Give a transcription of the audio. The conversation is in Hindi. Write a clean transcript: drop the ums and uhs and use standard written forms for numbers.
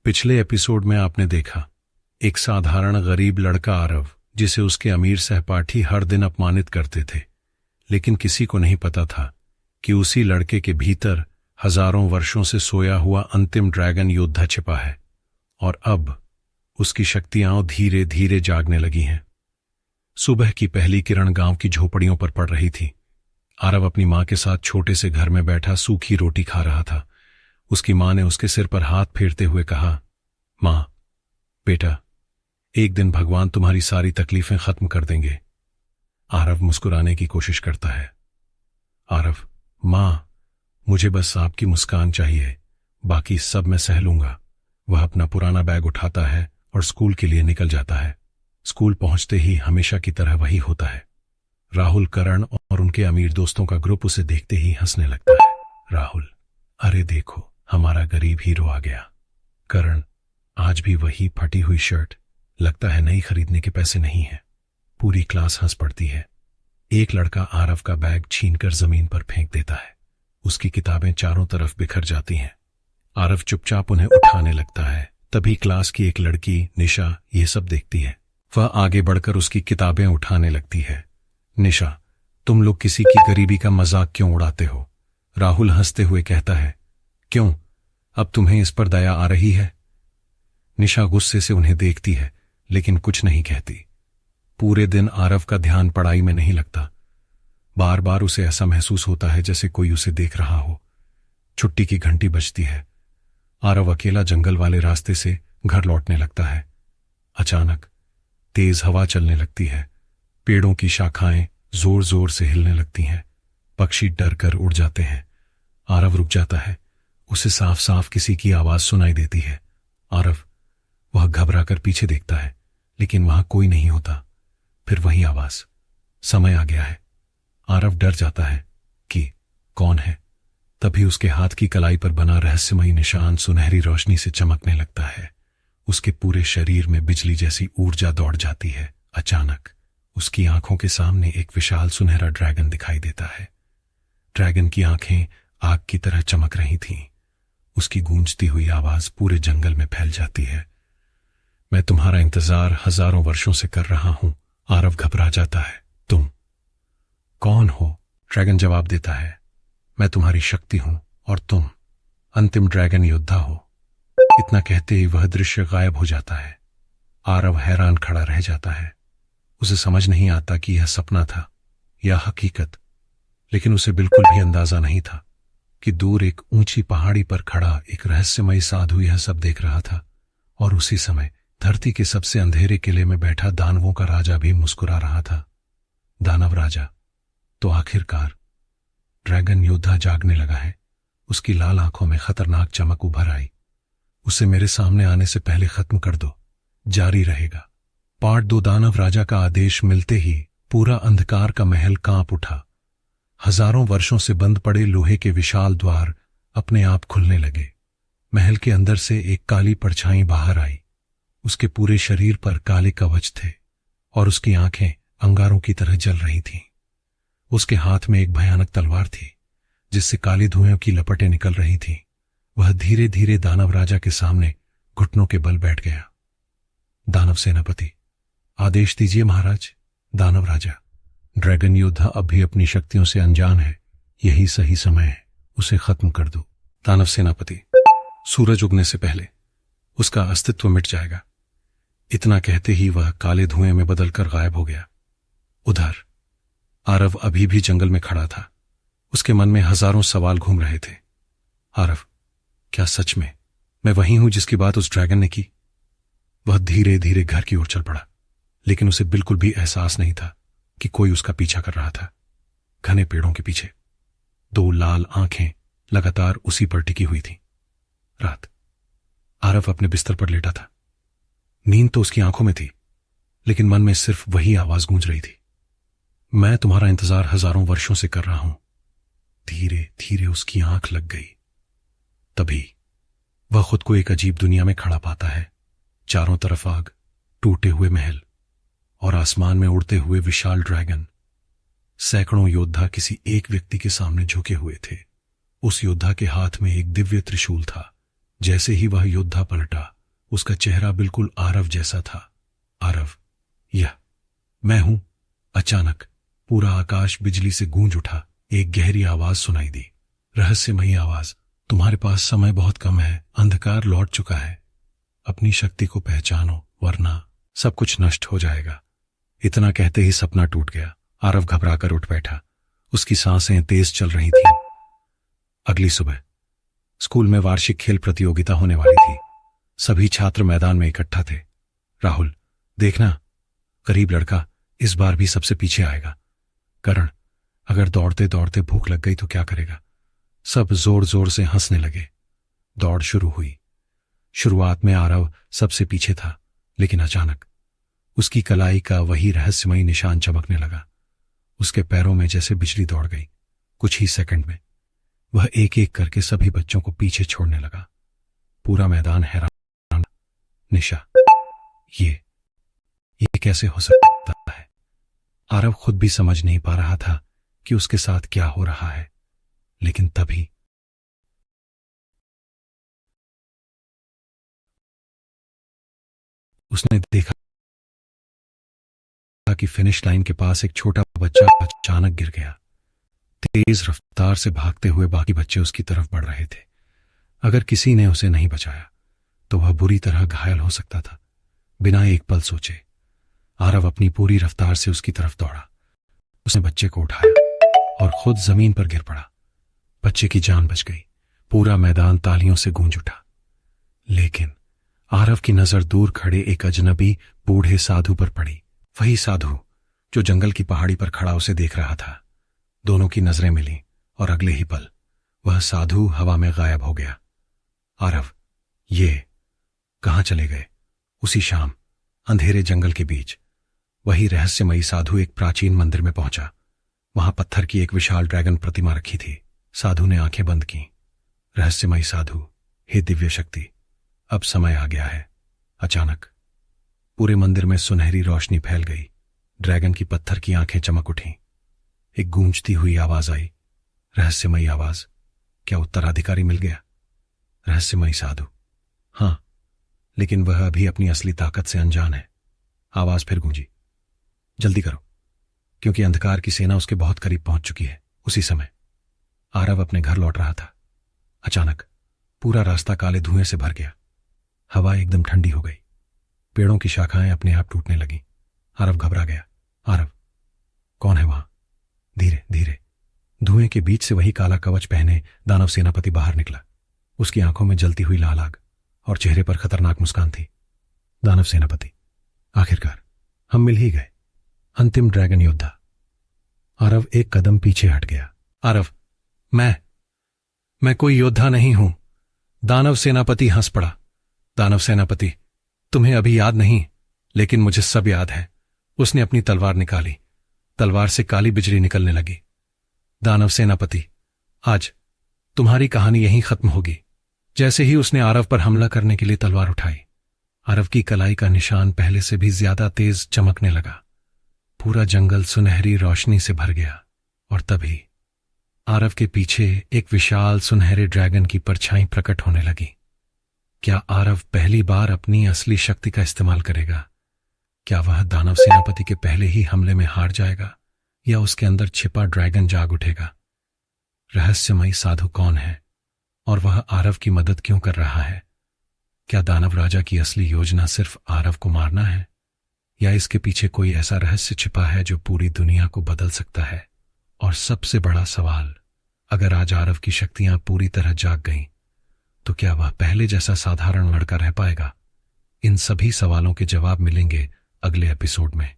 पिछले एपिसोड में आपने देखा एक साधारण गरीब लड़का आरव, जिसे उसके अमीर सहपाठी हर दिन अपमानित करते थे, लेकिन किसी को नहीं पता था कि उसी लड़के के भीतर हजारों वर्षों से सोया हुआ अंतिम ड्रैगन योद्धा छिपा है और अब उसकी शक्तियां धीरे धीरे जागने लगी हैं। सुबह की पहली किरण गांव की झोपड़ियों पर पड़ रही थी। आरव अपनी मां के साथ छोटे से घर में बैठा सूखी रोटी खा रहा था। उसकी मां ने उसके सिर पर हाथ फेरते हुए कहा, मां, बेटा, एक दिन भगवान तुम्हारी सारी तकलीफें खत्म कर देंगे। आरव मुस्कुराने की कोशिश करता है। आरव, मां, मुझे बस आपकी मुस्कान चाहिए, बाकी सब मैं सह लूंगा। वह अपना पुराना बैग उठाता है और स्कूल के लिए निकल जाता है। स्कूल पहुंचते ही हमेशा की तरह वही होता है। राहुल, करण और उनके अमीर दोस्तों का ग्रुप उसे देखते ही हंसने लगता है। राहुल, अरे देखो, हमारा गरीब हीरो आ गया। करण, आज भी वही फटी हुई शर्ट, लगता है नई खरीदने के पैसे नहीं है। पूरी क्लास हंस पड़ती है। एक लड़का आरव का बैग छीनकर जमीन पर फेंक देता है। उसकी किताबें चारों तरफ बिखर जाती हैं। आरव चुपचाप उन्हें उठाने लगता है। तभी क्लास की एक लड़की निशा ये सब देखती है। वह आगे बढ़कर उसकी किताबें उठाने लगती है। निशा, तुम लोग किसी की गरीबी का मजाक क्यों उड़ाते हो? राहुल हंसते हुए कहता है। क्यों, अब तुम्हें इस पर दया आ रही है? निशा गुस्से से उन्हें देखती है लेकिन कुछ नहीं कहती। पूरे दिन आरव का ध्यान पढ़ाई में नहीं लगता। बार बार उसे ऐसा महसूस होता है जैसे कोई उसे देख रहा हो। छुट्टी की घंटी बजती है। आरव अकेला जंगल वाले रास्ते से घर लौटने लगता है। अचानक तेज हवा चलने लगती है। पेड़ों की शाखाएं जोर जोर से हिलने लगती हैं। पक्षी डर कर उड़ जाते हैं। आरव रुक जाता है। उसे साफ साफ किसी की आवाज सुनाई देती है। आरव, वह घबराकर पीछे देखता है लेकिन वहां कोई नहीं होता। फिर वही आवाज। समय आ गया है। आरव डर जाता है कि कौन है। तभी उसके हाथ की कलाई पर बना रहस्यमयी निशान सुनहरी रोशनी से चमकने लगता है। उसके पूरे शरीर में बिजली जैसी ऊर्जा दौड़ जाती है। अचानक उसकी आंखों के सामने एक विशाल सुनहरा ड्रैगन दिखाई देता है। ड्रैगन की आंखें आग की तरह चमक रही थीं। उसकी गूंजती हुई आवाज पूरे जंगल में फैल जाती है। मैं तुम्हारा इंतजार हजारों वर्षों से कर रहा हूं। आरव घबरा जाता है। तुम कौन हो? ड्रैगन जवाब देता है। मैं तुम्हारी शक्ति हूं और तुम अंतिम ड्रैगन योद्धा हो। इतना कहते ही वह दृश्य गायब हो जाता है। आरव हैरान खड़ा रह जाता है। उसे समझ नहीं आता कि यह सपना था या हकीकत, लेकिन उसे बिल्कुल भी अंदाजा नहीं था कि दूर एक ऊंची पहाड़ी पर खड़ा एक रहस्यमयी साधु यह सब देख रहा था। और उसी समय धरती के सबसे अंधेरे किले में बैठा दानवों का राजा भी मुस्कुरा रहा था। दानव राजा, तो आखिरकार ड्रैगन योद्धा जागने लगा है। उसकी लाल आंखों में खतरनाक चमक उभर आई। उसे मेरे सामने आने से पहले खत्म कर दो, जारी रहेगा। पार्ट 2। दानव राजा का आदेश मिलते ही पूरा अंधकार का महल कांप उठा। हजारों वर्षों से बंद पड़े लोहे के विशाल द्वार अपने आप खुलने लगे। महल के अंदर से एक काली परछाई बाहर आई। उसके पूरे शरीर पर काले कवच थे और उसकी आंखें अंगारों की तरह जल रही थीं। उसके हाथ में एक भयानक तलवार थी जिससे काले धुएं की लपटें निकल रही थीं। वह धीरे धीरे दानव राजा के सामने घुटनों के बल बैठ गया। दानव सेनापति, आदेश दीजिए महाराज। दानव राजा, ड्रैगन योद्धा अब भी अपनी शक्तियों से अनजान है। यही सही समय है, उसे खत्म कर दो। दानव सेनापति, सूरज उगने से पहले उसका अस्तित्व मिट जाएगा। इतना कहते ही वह काले धुएं में बदलकर गायब हो गया। उधर आरव अभी भी जंगल में खड़ा था। उसके मन में हजारों सवाल घूम रहे थे। आरव, क्या सच में मैं वही हूं जिसकी बात उस ड्रैगन ने की? वह धीरे धीरे घर की ओर चल पड़ा, लेकिन उसे बिल्कुल भी एहसास नहीं था कि कोई उसका पीछा कर रहा था। घने पेड़ों के पीछे 2 लाल आंखें लगातार उसी पर टिकी हुई थीं। रात। आरव अपने बिस्तर पर लेटा था। नींद तो उसकी आंखों में थी, लेकिन मन में सिर्फ वही आवाज गूंज रही थी। मैं तुम्हारा इंतजार हजारों वर्षों से कर रहा हूं। धीरे धीरे उसकी आंख लग गई। तभी वह खुद को एक अजीब दुनिया में खड़ा पाता है। चारों तरफ आग, टूटे हुए महल और आसमान में उड़ते हुए विशाल ड्रैगन। सैकड़ों योद्धा किसी एक व्यक्ति के सामने झुके हुए थे। उस योद्धा के हाथ में एक दिव्य त्रिशूल था। जैसे ही वह योद्धा पलटा, उसका चेहरा बिल्कुल आरव जैसा था। आरव, यह मैं हूं। अचानक पूरा आकाश बिजली से गूंज उठा। एक गहरी आवाज सुनाई दी, रहस्यमयी आवाज। तुम्हारे पास समय बहुत कम है, अंधकार लौट चुका है। अपनी शक्ति को पहचानो, वरना सब कुछ नष्ट हो जाएगा। इतना कहते ही सपना टूट गया। आरव घबराकर उठ बैठा। उसकी सांसें तेज चल रही थीं। अगली सुबह स्कूल में वार्षिक खेल प्रतियोगिता होने वाली थी। सभी छात्र मैदान में इकट्ठा थे। राहुल, देखना, गरीब लड़का इस बार भी सबसे पीछे आएगा। करण, अगर दौड़ते दौड़ते भूख लग गई तो क्या करेगा? सब जोर जोर से हंसने लगे। दौड़ शुरू हुई। शुरुआत में आरव सबसे पीछे था, लेकिन अचानक उसकी कलाई का वही रहस्यमयी निशान चमकने लगा। उसके पैरों में जैसे बिजली दौड़ गई। कुछ ही सेकंड में वह एक एक करके सभी बच्चों को पीछे छोड़ने लगा। पूरा मैदान हैरान। निशा, ये कैसे हो सकता है? आरव खुद भी समझ नहीं पा रहा था कि उसके साथ क्या हो रहा है। लेकिन तभी उसने देखा कि फिनिश लाइन के पास एक छोटा बच्चा अचानक गिर गया। तेज रफ्तार से भागते हुए बाकी बच्चे उसकी तरफ बढ़ रहे थे। अगर किसी ने उसे नहीं बचाया तो वह बुरी तरह घायल हो सकता था। बिना एक पल सोचे आरव अपनी पूरी रफ्तार से उसकी तरफ दौड़ा। उसने बच्चे को उठाया और खुद जमीन पर गिर पड़ा। बच्चे की जान बच गई। पूरा मैदान तालियों से गूंज उठा। लेकिन आरव की नजर दूर खड़े एक अजनबी बूढ़े साधु पर पड़ी। वही साधु जो जंगल की पहाड़ी पर खड़ा उसे देख रहा था। दोनों की नजरें मिली और अगले ही पल वह साधु हवा में गायब हो गया। आरव, ये कहां चले गए? उसी शाम अंधेरे जंगल के बीच वही रहस्यमयी साधु एक प्राचीन मंदिर में पहुंचा। वहां पत्थर की एक विशाल ड्रैगन प्रतिमा रखी थी। साधु ने आंखें बंद की। रहस्यमयी साधु, हे दिव्य शक्ति, अब समय आ गया है। अचानक पूरे मंदिर में सुनहरी रोशनी फैल गई। ड्रैगन की पत्थर की आंखें चमक उठीं। एक गूंजती हुई आवाज आई, रहस्यमयी आवाज। क्या उत्तराधिकारी मिल गया? रहस्यमयी साधु, हां, लेकिन वह अभी अपनी असली ताकत से अनजान है। आवाज फिर गूंजी, जल्दी करो, क्योंकि अंधकार की सेना उसके बहुत करीब पहुंच चुकी है। उसी समय आरव अपने घर लौट रहा था। अचानक पूरा रास्ता काले धुएं से भर गया। हवा एकदम ठंडी हो गई। पेड़ों की शाखाएं अपने आप टूटने लगीं। आरव घबरा गया। आरव, कौन है वहां? धीरे धीरे धुएं के बीच से वही काला कवच पहने दानव सेनापति बाहर निकला। उसकी आंखों में जलती हुई लाल आग और चेहरे पर खतरनाक मुस्कान थी। दानव सेनापति, आखिरकार हम मिल ही गए। अंतिम ड्रैगन योद्धा। आरव एक कदम पीछे हट गया। आरव, मैं कोई योद्धा नहीं हूं। दानव सेनापति हंस पड़ा। दानव सेनापति, तुम्हें अभी याद नहीं, लेकिन मुझे सब याद है। उसने अपनी तलवार निकाली। तलवार से काली बिजली निकलने लगी। दानव सेनापति, आज तुम्हारी कहानी यहीं खत्म होगी। जैसे ही उसने आरव पर हमला करने के लिए तलवार उठाई, आरव की कलाई का निशान पहले से भी ज्यादा तेज चमकने लगा। पूरा जंगल सुनहरी रोशनी से भर गया और तभी आरव के पीछे एक विशाल सुनहरे ड्रैगन की परछाई प्रकट होने लगी। क्या आरव पहली बार अपनी असली शक्ति का इस्तेमाल करेगा? क्या वह दानव सेनापति के पहले ही हमले में हार जाएगा या उसके अंदर छिपा ड्रैगन जाग उठेगा? रहस्यमयी साधु कौन है और वह आरव की मदद क्यों कर रहा है? क्या दानव राजा की असली योजना सिर्फ आरव को मारना है या इसके पीछे कोई ऐसा रहस्य छिपा है जो पूरी दुनिया को बदल सकता है? और सबसे बड़ा सवाल, अगर आज आरव की शक्तियां पूरी तरह जाग गईं, तो क्या वह पहले जैसा साधारण लड़का रह पाएगा? इन सभी सवालों के जवाब मिलेंगे अगले एपिसोड में।